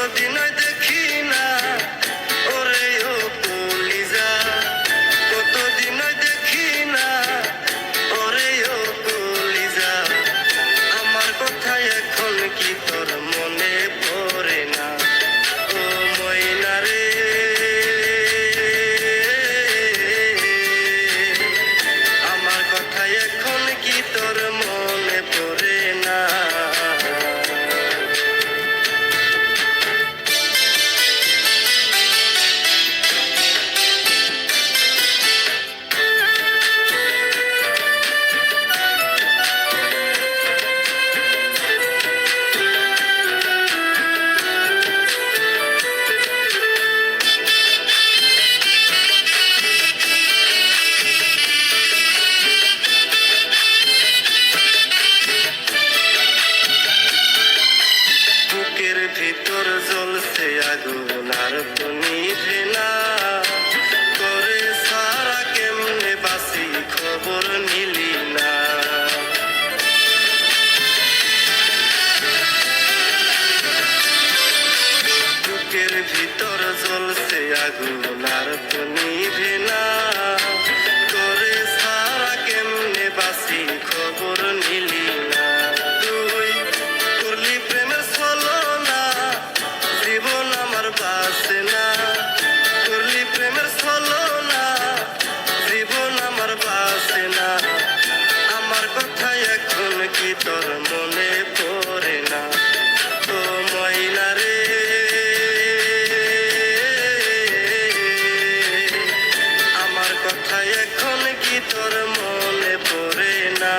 কতদিন দেখি না ওরে ও কলিজা, কতদিন দেখি না ওরে ও কলিজা। আমার কথা এখন কি তোর মনে পড়ে না ও ময়না রে? আমার কথা এখন কি তোর মনে পড়ে না? বুকের ভিতর জ্বলছে আগুন আর তো নিভে না, করে সারা কেমনে বাসি খবর নিলি না। বুকের ভিতর জ্বলছে আগুন আর তো নিভে না, করে সারা কেমনে বাসি খবর নিলি না। তুই করলি প্রেমের ছলনা, জীবন আমার বাসে না। করলি প্রেমের ছলনা, জীবন আমার বাসে না। আমার কথা এখন কি তোর মনে পড়ে না ও ময়না রে? আমার কথা এখন কি তোর মনে পড়ে না?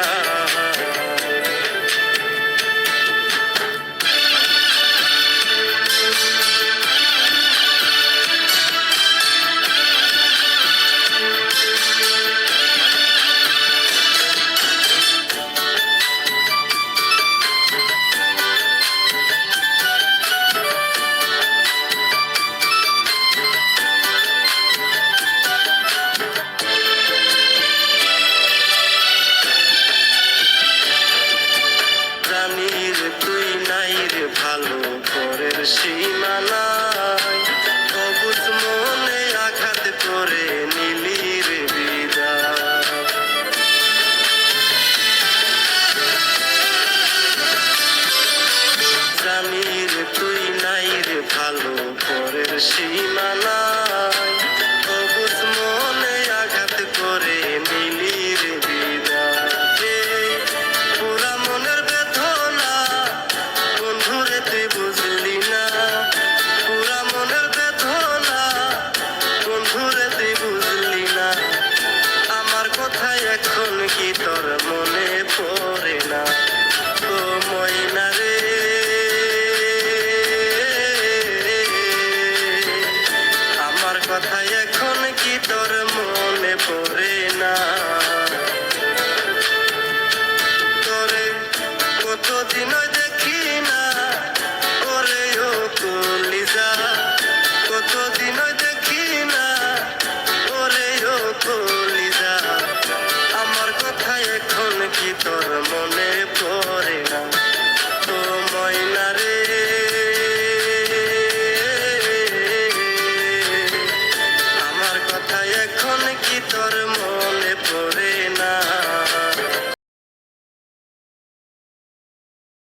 তুই নাই রে ভালো পরের সীমা।